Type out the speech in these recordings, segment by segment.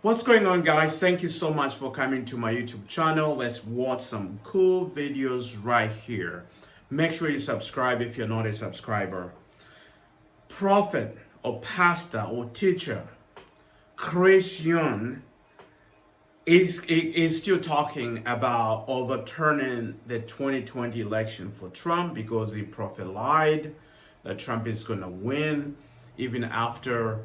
What's going on, guys? Thank you so much for coming to my YouTube channel. Let's watch some cool videos right here. Make sure you subscribe if you're not a subscriber. Prophet or pastor or teacher Chris Yoon is still talking about overturning the 2020 election for Trump because the prophet lied that Trump is going to win. Even after,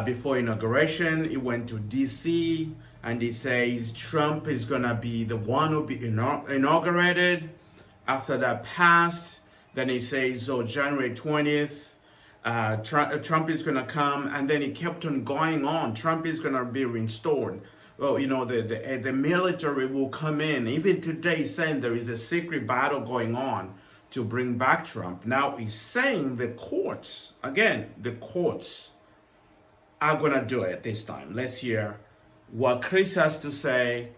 before inauguration, he went to DC and he says Trump is going to be the one who be inaugurated. After that passed, then he says, oh, January 20th, Trump is going to come, and then he kept on going on. Trump is going to be restored. Well, the military will come in. Even today, saying there is a secret battle going on to bring back Trump. Now he's saying the courts are going to do it this time. Let's hear what Chris has to say,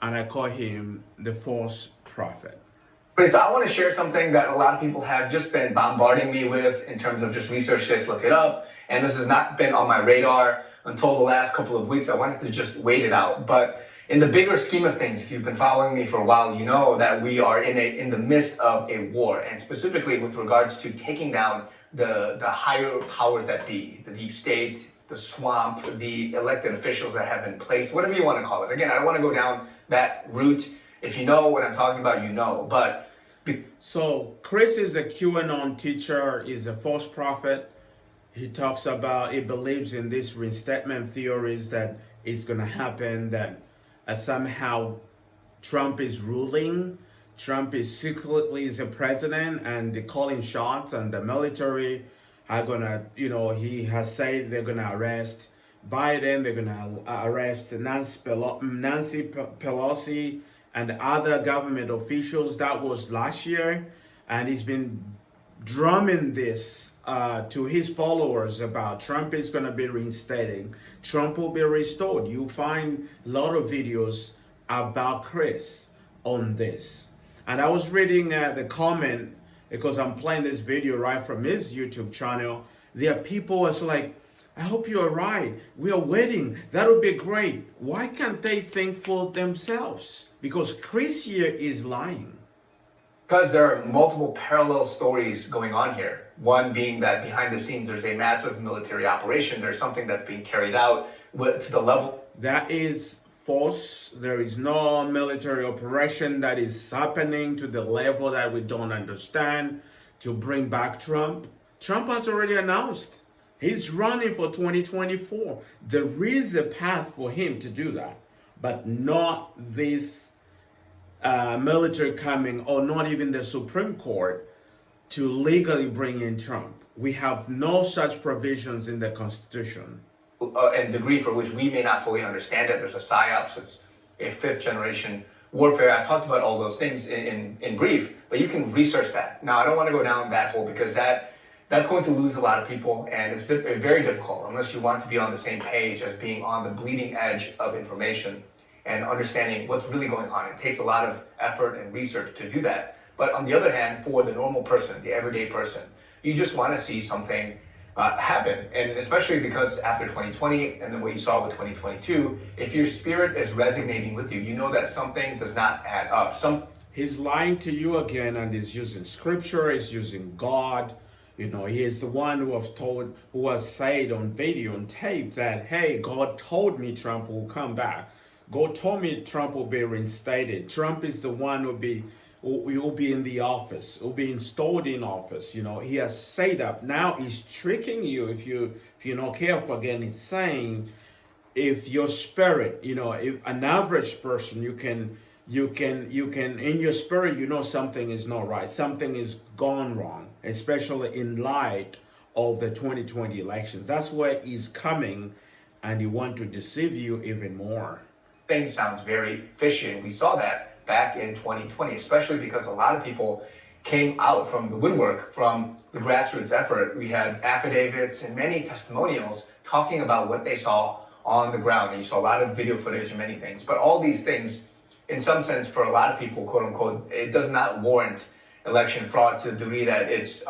and I call him the false prophet. So I want to share something that a lot of people have just been bombarding me with in terms of just research this, look it up. And this has not been on my radar until the last couple of weeks. I wanted to just wait it out. But in the bigger scheme of things, if you've been following me for a while, you know that we are in the midst of a war, and specifically with regards to taking down the higher powers that be, the deep state, the swamp, the elected officials that have been placed, whatever you want to call it. Again, I don't want to go down that route. If you know what I'm talking about, you know. So Chris is a QAnon teacher, is a false prophet. He talks about, he believes in these reinstatement theories that it's going to happen, that somehow Trump is ruling, Trump is secretly is a president, and they're calling shots, and the military are going to, he has said they're going to arrest Biden, they're going to arrest Nancy Pelosi, and other government officials. That was last year, and he's been drumming this to his followers about Trump is going to be reinstated. Trump will be restored. You find a lot of videos about Chris on this. And I was reading the comment, because I'm playing this video right from his YouTube channel. There are people that's like, I hope you're right. We are waiting. That would be great. Why can't they think for themselves? Because Chris here is lying. Because there are multiple parallel stories going on here. One being that behind the scenes, there's a massive military operation. There's something that's being carried out to the level. That is false. There is no military operation that is happening to the level that we don't understand to bring back Trump. Trump has already announced he's running for 2024. There is a path for him to do that, but not this military coming, or not even the Supreme Court to legally bring in Trump. We have no such provisions in the Constitution. And degree for which we may not fully understand it. There's a psyops. It's a fifth generation warfare. I've talked about all those things in brief, but you can research that. Now, I don't want to go down that hole because that's going to lose a lot of people, and it's very difficult unless you want to be on the same page as being on the bleeding edge of information and understanding what's really going on. It takes a lot of effort and research to do that. But on the other hand, for the normal person, the everyday person, you just want to see something happen. And especially because after 2020 and then what you saw with 2022, if your spirit is resonating with you, you know that something does not add up. He's lying to you again, and he's using scripture, he's using God. He is the one who has said on video and tape that, hey, God told me Trump will come back. God told me Trump will be reinstated. Trump is the one who will be in the office, will be installed in office. He has said that. Now he's tricking you if you're not careful. Again, he's saying if your spirit, if an average person, you can in your spirit, something is not right, something is gone wrong, especially in light of the 2020 elections. That's where he's coming, and he wants to deceive you even more. Thing sounds very fishy, and we saw that back in 2020, especially because a lot of people came out from the woodwork, from the grassroots effort. We had affidavits and many testimonials talking about what they saw on the ground, and you saw a lot of video footage and many things. But all these things, in some sense, for a lot of people, quote unquote, it does not warrant election fraud to the degree that it's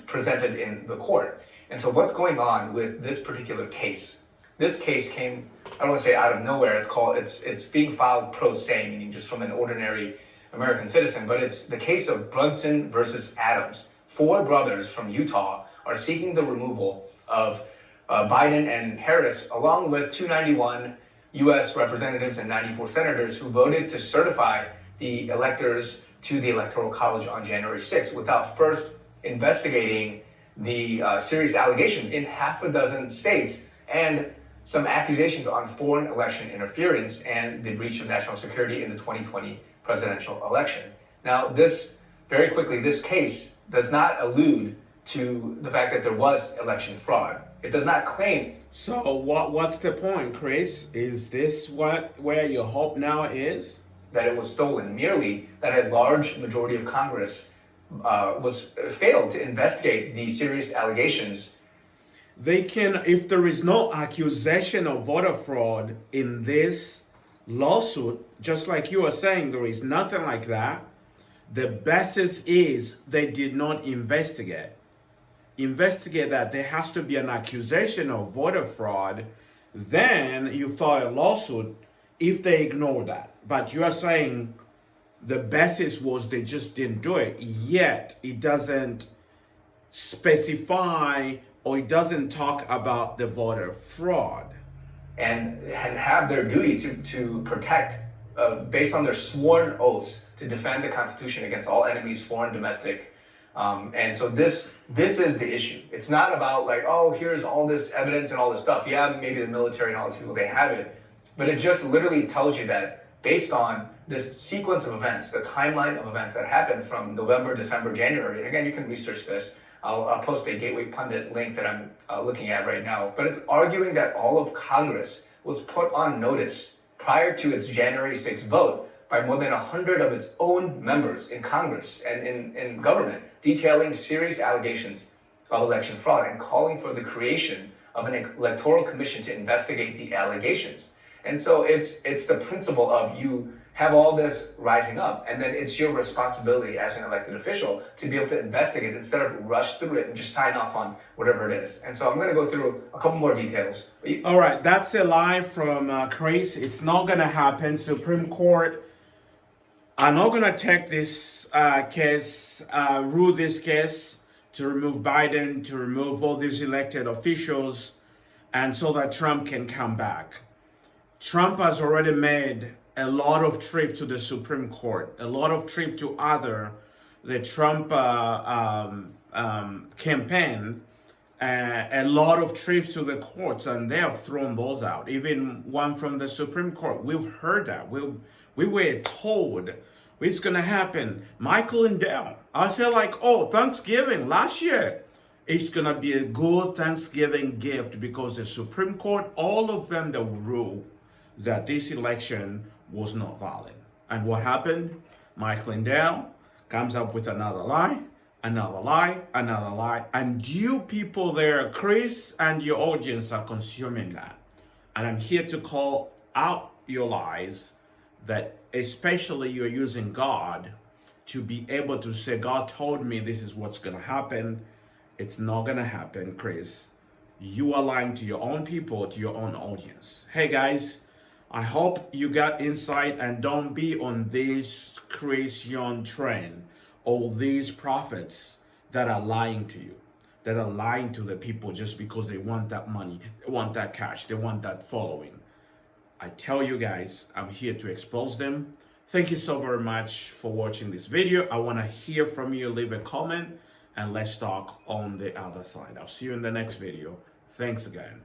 presented in the court. And so what's going on with this particular case this case came, I don't want to say out of nowhere. It's being filed pro se, meaning just from an ordinary American citizen. But it's the case of Brunson versus Adams. 4 brothers from Utah are seeking the removal of Biden and Harris, along with 291 U.S. representatives and 94 senators who voted to certify the electors to the Electoral College on January 6th without first investigating the serious allegations in half a dozen states and some accusations on foreign election interference and the breach of national security in the 2020 presidential election. Now, very quickly, this case does not allude to the fact that there was election fraud. It does not claim. So what's the point, Chris? Is this where your hope now is? That it was stolen, merely that a large majority of Congress failed to investigate the serious allegations. They can, if there is no accusation of voter fraud in this lawsuit, just like you are saying, there is nothing like that. The basis is they did not investigate that. There has to be an accusation of voter fraud. Then you file a lawsuit if they ignore that. But you are saying the basis was they just didn't do it. Yet it doesn't specify or it doesn't talk about the voter fraud. And have their duty to protect, based on their sworn oaths, to defend the Constitution against all enemies, foreign, domestic. And so this is the issue. It's not about like, oh, here's all this evidence and all this stuff. Yeah, maybe the military and all these people, they have it. But it just literally tells you that based on this sequence of events, the timeline of events that happened from November, December, January, and again, you can research this. I'll post a Gateway Pundit link that I'm looking at right now. But it's arguing that all of Congress was put on notice prior to its January 6th vote by more than 100 of its own members in Congress and in government, detailing serious allegations of election fraud and calling for the creation of an electoral commission to investigate the allegations. And so it's the principle of you have all this rising up, and then it's your responsibility as an elected official to be able to investigate instead of rush through it and just sign off on whatever it is. And so I'm going to go through a couple more details. All right, that's a lie from Chris. It's not going to happen. Supreme Court are not going to take this case, rule this case to remove Biden, to remove all these elected officials, and so that Trump can come back. Trump has already made a lot of trips to the Supreme Court, a lot of trips to the Trump campaign, a lot of trips to the courts, and they have thrown those out. Even one from the Supreme Court. We've heard that. We were told it's going to happen. Michael and Dell. I said like, oh, Thanksgiving last year. It's going to be a good Thanksgiving gift because the Supreme Court, all of them that will rule that this election was not valid. And what happened? Mike Lindell comes up with another lie, another lie, another lie. And you people there, Chris, and your audience are consuming that. And I'm here to call out your lies, that especially you're using God to be able to say, God told me this is what's going to happen. It's not going to happen, Chris. You are lying to your own people, to your own audience. Hey, guys. I hope you got insight, and don't be on this Chris Yoon trend or these prophets that are lying to you, that are lying to the people just because they want that money, they want that cash, they want that following. I tell you guys, I'm here to expose them. Thank you so very much for watching this video. I want to hear from you. Leave a comment and let's talk on the other side. I'll see you in the next video. Thanks again.